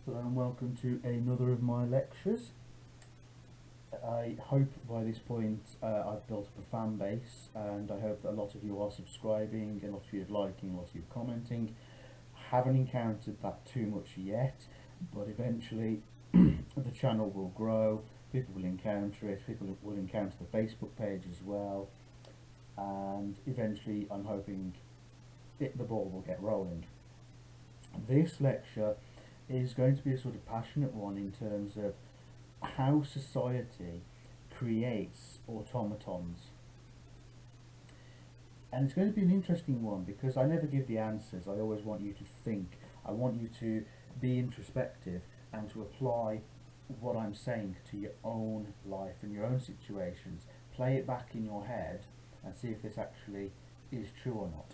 Hello and welcome to another of my lectures. I hope by this point I've built up a fan base, and I hope that a lot of you are subscribing, a lot of you are liking, a lot of you are commenting. Haven't encountered that too much yet, but eventually the channel will grow, people will encounter it, people will encounter the Facebook page as well, and eventually I'm hoping the ball will get rolling. This lecture is going to be a sort of passionate one in terms of how society creates automatons. And it's going to be an interesting one because I never give the answers. I always want you to think. I want you to be introspective and to apply what I'm saying to your own life and your own situations. Play it back in your head and see if this actually is true or not.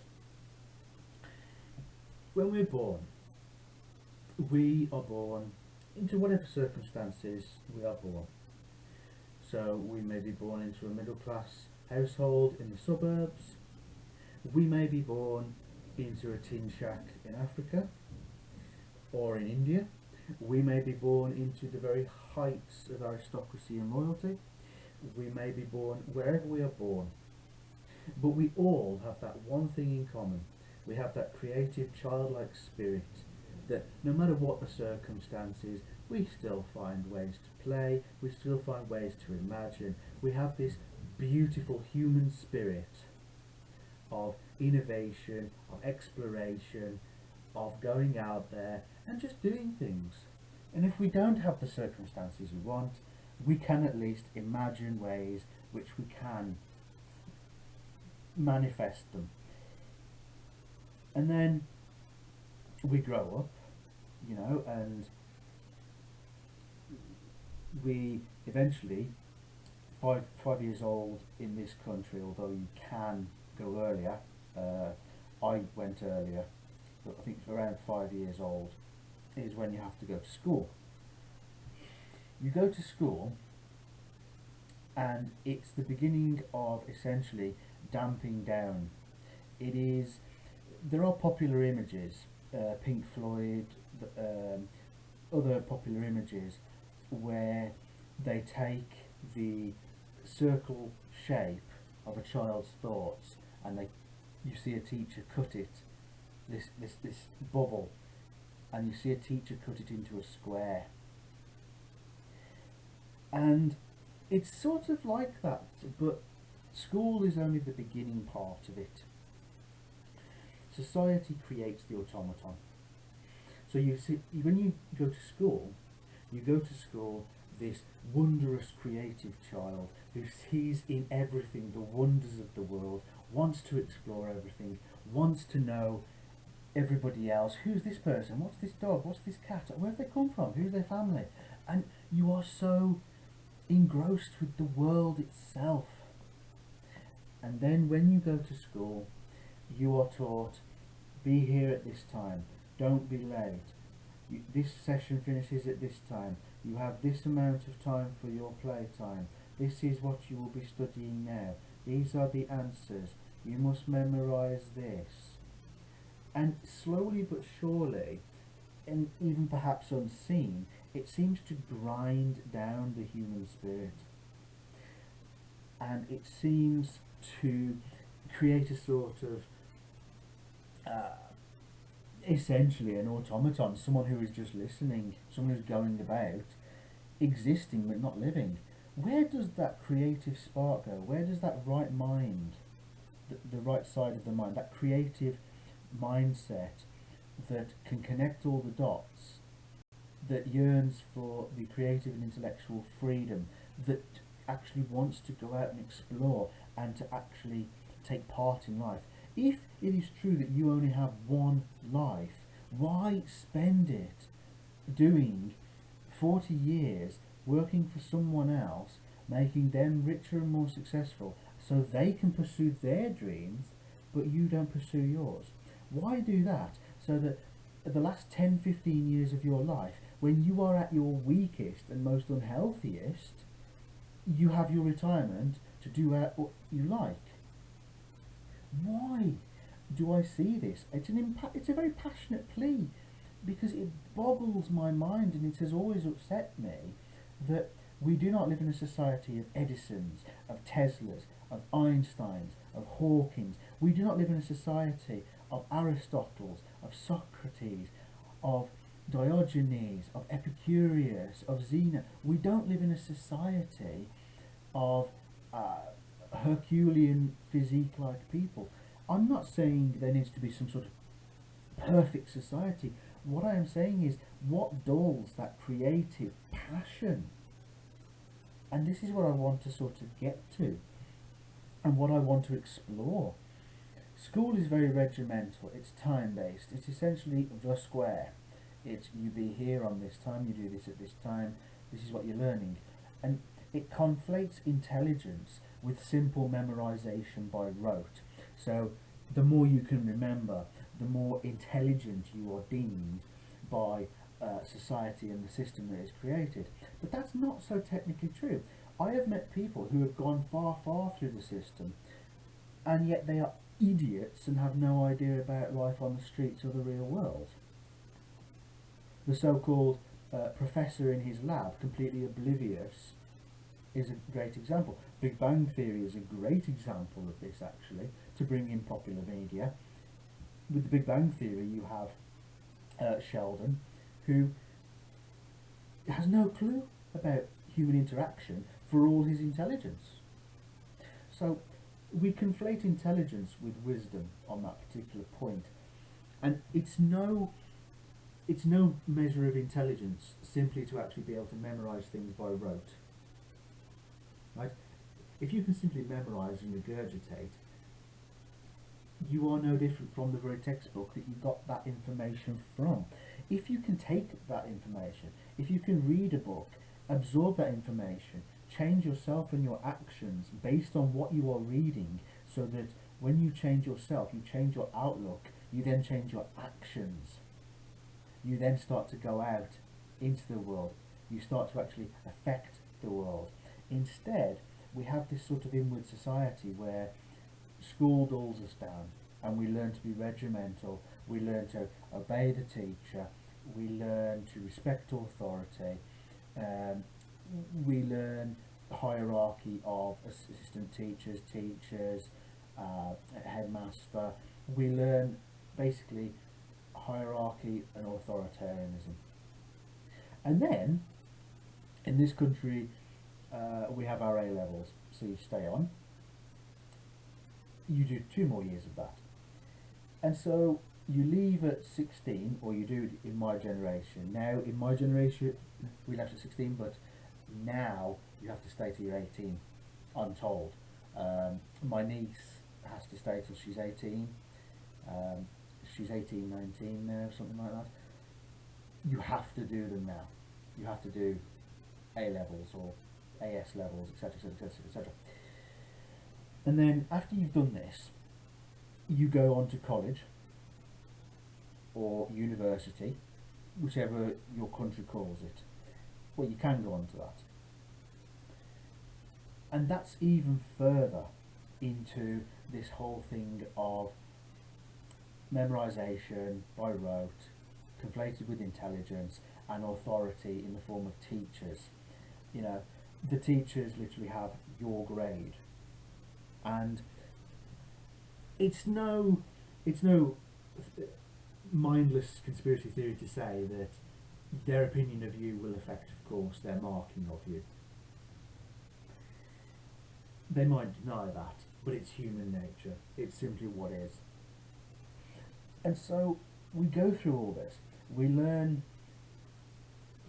When we're born, we are born into whatever circumstances we are born. So we may be born into a middle class household in the suburbs. We may be born into a tin shack in Africa or in India. We may be born into the very heights of aristocracy and royalty. We may be born wherever we are born. But we all have that one thing in common. We have that creative childlike spirit that no matter what the circumstances, we still find ways to play, we still find ways to imagine. We have this beautiful human spirit of innovation, of exploration, of going out there and just doing things. And if we don't have the circumstances we want, we can at least imagine ways which we can manifest them. And then we grow up, and we eventually, five years old in this country, although you can go earlier, I went earlier, but I think around 5 years old is when you have to go to school. You go to school and it's the beginning of essentially damping down. There are popular images, Pink Floyd, other popular images where they take the circle shape of a child's thoughts and you see a teacher cut it, this bubble, and you see a teacher cut it into a square. And it's sort of like that, but school is only the beginning part of it. Society creates the automaton. So you see, when you go to school this wondrous creative child who sees in everything the wonders of the world, wants to explore everything, wants to know everybody else. Who's this person? What's this dog? What's this cat? Where have they come from? Who's their family? And you are so engrossed with the world itself. And then when you go to school, you are taught, be here at this time, don't be late, this session finishes at this time, you have this amount of time for your playtime, this is what you will be studying now, these are the answers, you must memorize this. And slowly but surely, and even perhaps unseen, it seems to grind down the human spirit, and it seems to create a sort of essentially an automaton, someone who is just listening, someone who's going about, existing but not living. Where does that creative spark go? Where does that right mind, the right side of the mind, that creative mindset that can connect all the dots, that yearns for the creative and intellectual freedom, that actually wants to go out and explore and to actually take part in life? If it is true that you only have one life, why spend it doing 40 years working for someone else, making them richer and more successful so they can pursue their dreams but you don't pursue yours? Why do that so that the last 10-15 years of your life, when you are at your weakest and most unhealthiest, you have your retirement to do what you like? Why do I see this? It's a very passionate plea because it boggles my mind, and it has always upset me that we do not live in a society of Edisons, of Teslas, of Einsteins, of Hawkins. We do not live in a society of Aristotles, of Socrates, of Diogenes, of Epicurus, of Zeno. We don't live in a society of Herculean physique-like people. I'm not saying there needs to be some sort of perfect society. What I am saying is, what dulls that creative passion? And this is what I want to sort of get to, and what I want to explore. School is very regimental, it's time-based, it's essentially the square. It's you be here on this time, you do this at this time, this is what you're learning. And it conflates intelligence with simple memorization by rote. So the more you can remember, the more intelligent you are deemed by society and the system that is created. But that's not so technically true. I have met people who have gone far, far through the system, and yet they are idiots and have no idea about life on the streets or the real world. The so-called professor in his lab, completely oblivious, is a great example. Big Bang Theory is a great example of this, actually, to bring in popular media. With the Big Bang Theory, you have Sheldon, who has no clue about human interaction for all his intelligence. So we conflate intelligence with wisdom on that particular point, and it's no measure of intelligence simply to actually be able to memorize things by rote. Right? If you can simply memorize and regurgitate, you are no different from the very textbook that you got that information from. If you can take that information, if you can read a book, absorb that information, change yourself and your actions based on what you are reading, so that when you change yourself, you change your outlook, you then change your actions. You then start to go out into the world. You start to actually affect the world. Instead, we have this sort of inward society where school dulls us down, and we learn to be regimental, we learn to obey the teacher, we learn to respect authority, we learn the hierarchy of assistant teachers, headmaster. We learn basically hierarchy and authoritarianism. And then, in this country, we have our A levels, so you stay on. You do 2 more years of that. And so you leave at 16, or you do in my generation. Now, in my generation, we left at 16, but now you have to stay till you're 18, I'm told. My niece has to stay till she's 18. She's 18, 19 now, something like that. You have to do them now. You have to do A levels or AS levels, etc., etc., etc. And then after you've done this, you go on to college or university, whichever your country calls it. Well, you can go on to that. And that's even further into this whole thing of memorization by rote, conflated with intelligence, and authority in the form of teachers. You know, the teachers literally have your grade, and it's no mindless conspiracy theory to say that their opinion of you will affect, of course, their marking of you. They might deny that, but it's human nature. It's simply what is. And so we go through all this. We learn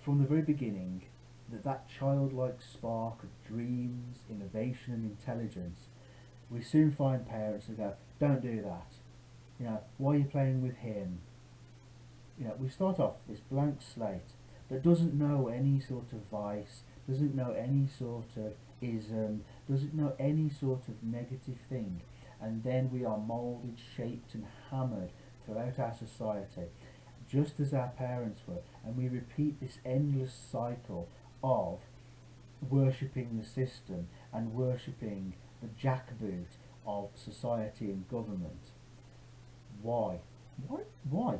from the very beginning that childlike spark of dreams, innovation and intelligence, we soon find parents who go, don't do that. You know, why are you playing with him? You know, we start off this blank slate that doesn't know any sort of vice, doesn't know any sort of ism, doesn't know any sort of negative thing. And then we are moulded, shaped and hammered throughout our society, just as our parents were. And we repeat this endless cycle of worshipping the system and worshipping the jackboot of society and government. Why? Why?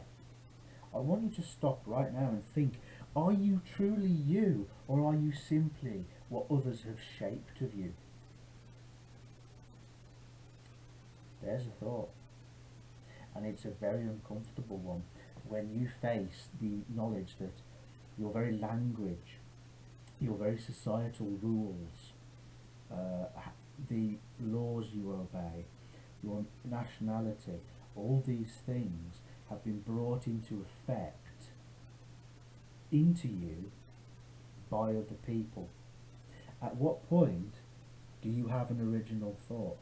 I want you to stop right now and think, are you truly you, or are you simply what others have shaped of you? There's a thought. And it's a very uncomfortable one when you face the knowledge that your very language, your very societal rules, the laws you obey, your nationality, all these things have been brought into effect into you by other people. At what point do you have an original thought?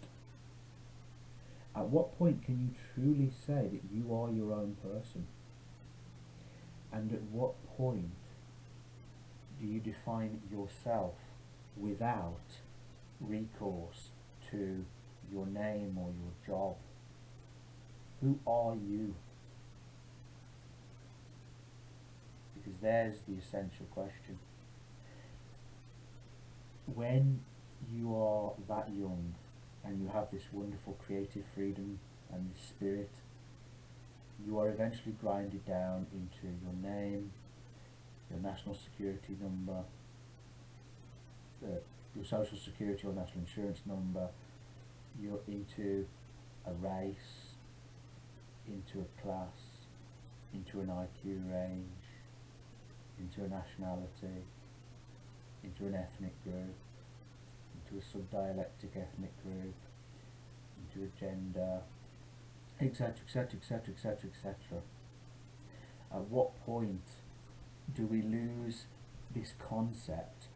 At what point can you truly say that you are your own person? And at what point do you define yourself without recourse to your name or your job? Who are you? Because there's the essential question. When you are that young and you have this wonderful creative freedom and this spirit, you are eventually grinded down into your name, your national security number, your social security or national insurance number. You're into a race, into a class, into an IQ range, into a nationality, into an ethnic group, into a subdialectic ethnic group, into a gender, etc, etc, etc, etc, etc. At what point do we lose this concept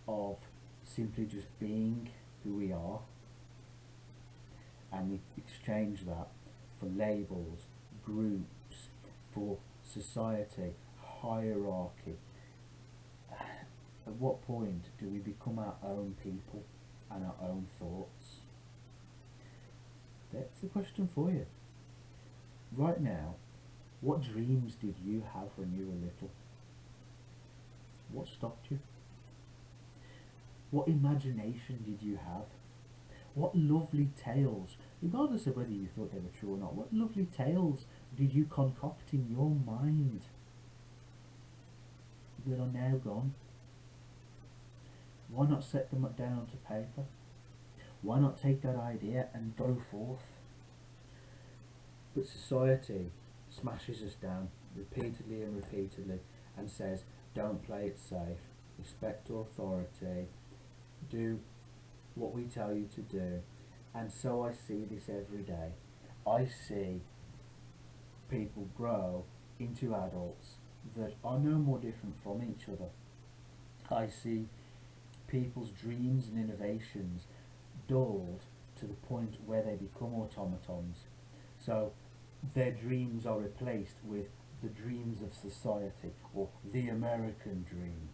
of simply just being who we are, and we exchange that for labels, groups, for society, hierarchy? At what point do we become our own people and our own thoughts? That's the question for you. Right now, what dreams did you have when you were little? What stopped you? What imagination did you have? What lovely tales, regardless of whether you thought they were true or not, what lovely tales did you concoct in your mind that are now gone? Why not set them down onto paper? Why not take that idea and go forth? But society smashes us down repeatedly and repeatedly and says, don't play it safe, respect authority, do what we tell you to do. And so I see this every day. I see people grow into adults that are no more different from each other. I see people's dreams and innovations dulled to the point where they become automatons. So their dreams are replaced with the dreams of society, or the American dream.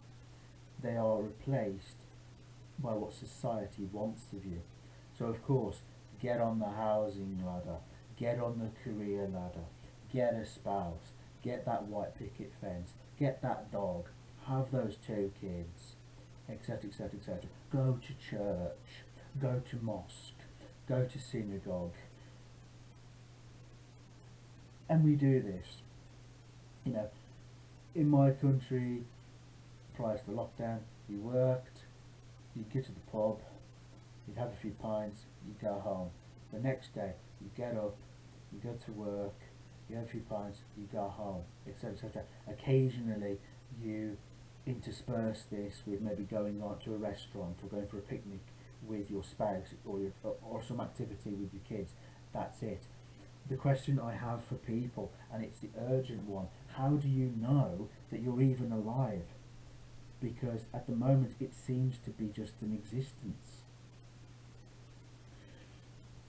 They are replaced by what society wants of you. So of course, get on the housing ladder, get on the career ladder, get a spouse, get that white picket fence, get that dog, have those 2 kids, etc, etc, etc. Go to church, go to mosque, go to synagogue. And we do this. You know, in my country, prior to the lockdown, you worked, you'd go to the pub, you'd have a few pints, you'd go home. The next day, you get up, you go to work, you have a few pints, you go home, etc, etc. Occasionally, you intersperse this with maybe going out to a restaurant or going for a picnic with your spouse, or some activity with your kids. That's it. The question I have for people, and it's the urgent one, how do you know that you're even alive? Because at the moment it seems to be just an existence.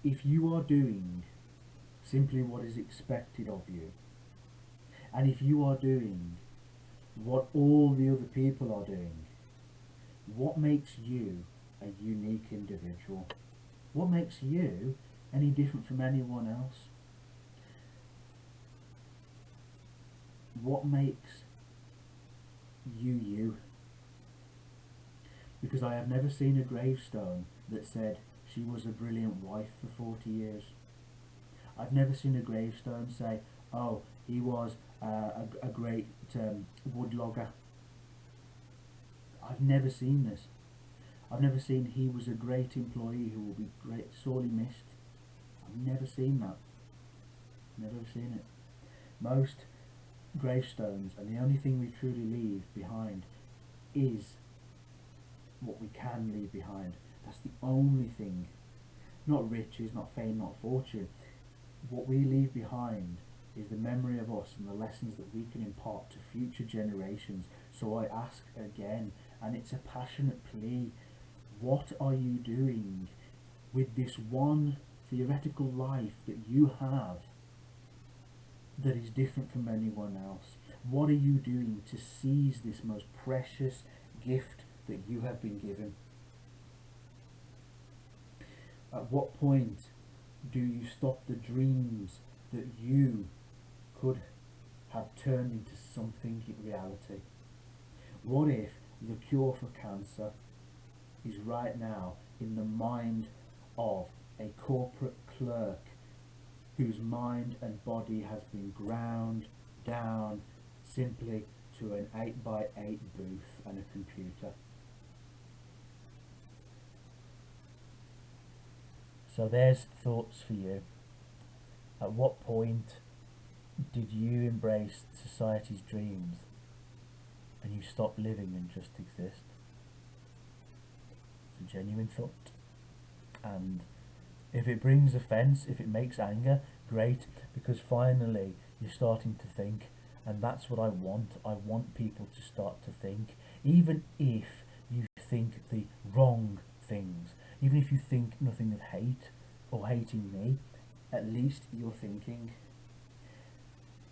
If you are doing simply what is expected of you, and if you are doing what all the other people are doing, what makes you a unique individual? What makes you any different from anyone else? What makes you you? Because I have never seen a gravestone that said she was a brilliant wife for 40 years. I've never seen a gravestone say, Oh, he was a great woodlogger. I've never seen this. I've never seen he was a great employee who will be great sorely missed. I've never seen that. Never seen it. Most gravestones, and the only thing we truly leave behind is what we can leave behind. That's the only thing. Not riches, not fame, not fortune. What we leave behind is the memory of us and the lessons that we can impart to future generations. So I ask again, and it's a passionate plea, what are you doing with this one theoretical life that you have that is different from anyone else? What are you doing to seize this most precious gift that you have been given? At what point do you stop the dreams that you could have turned into something in reality? What if the cure for cancer is right now in the mind of a corporate clerk whose mind and body has been ground down simply to an 8x8 booth and a computer? So there's thoughts for you. At what point did you embrace society's dreams and you stop living and just exist? It's a genuine thought. And if it brings offence, if it makes anger, great, because finally you're starting to think, and that's what I want. I want people to start to think, even if you think the wrong things, even if you think nothing of hate or hating me, at least you're thinking.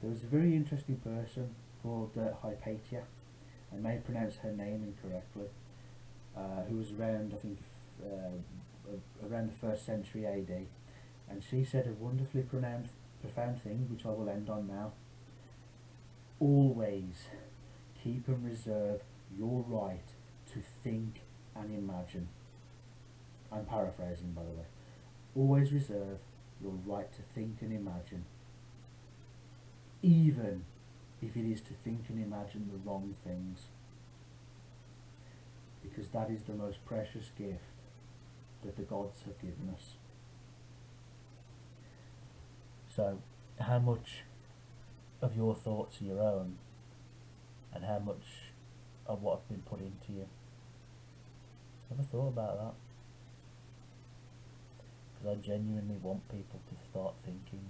There was a very interesting person called Hypatia, I may pronounce her name incorrectly, who was around, I think, around the 1st century AD, and she said a wonderfully profound thing, which I will end on now. Always keep and reserve your right to think and imagine. I'm paraphrasing, by the way. Always reserve your right to think and imagine, even if it is to think and imagine the wrong things, because that is the most precious gift that the gods have given us. So, how much of your thoughts are your own, and how much of what have been put into you? Ever thought about that? Because I genuinely want people to start thinking.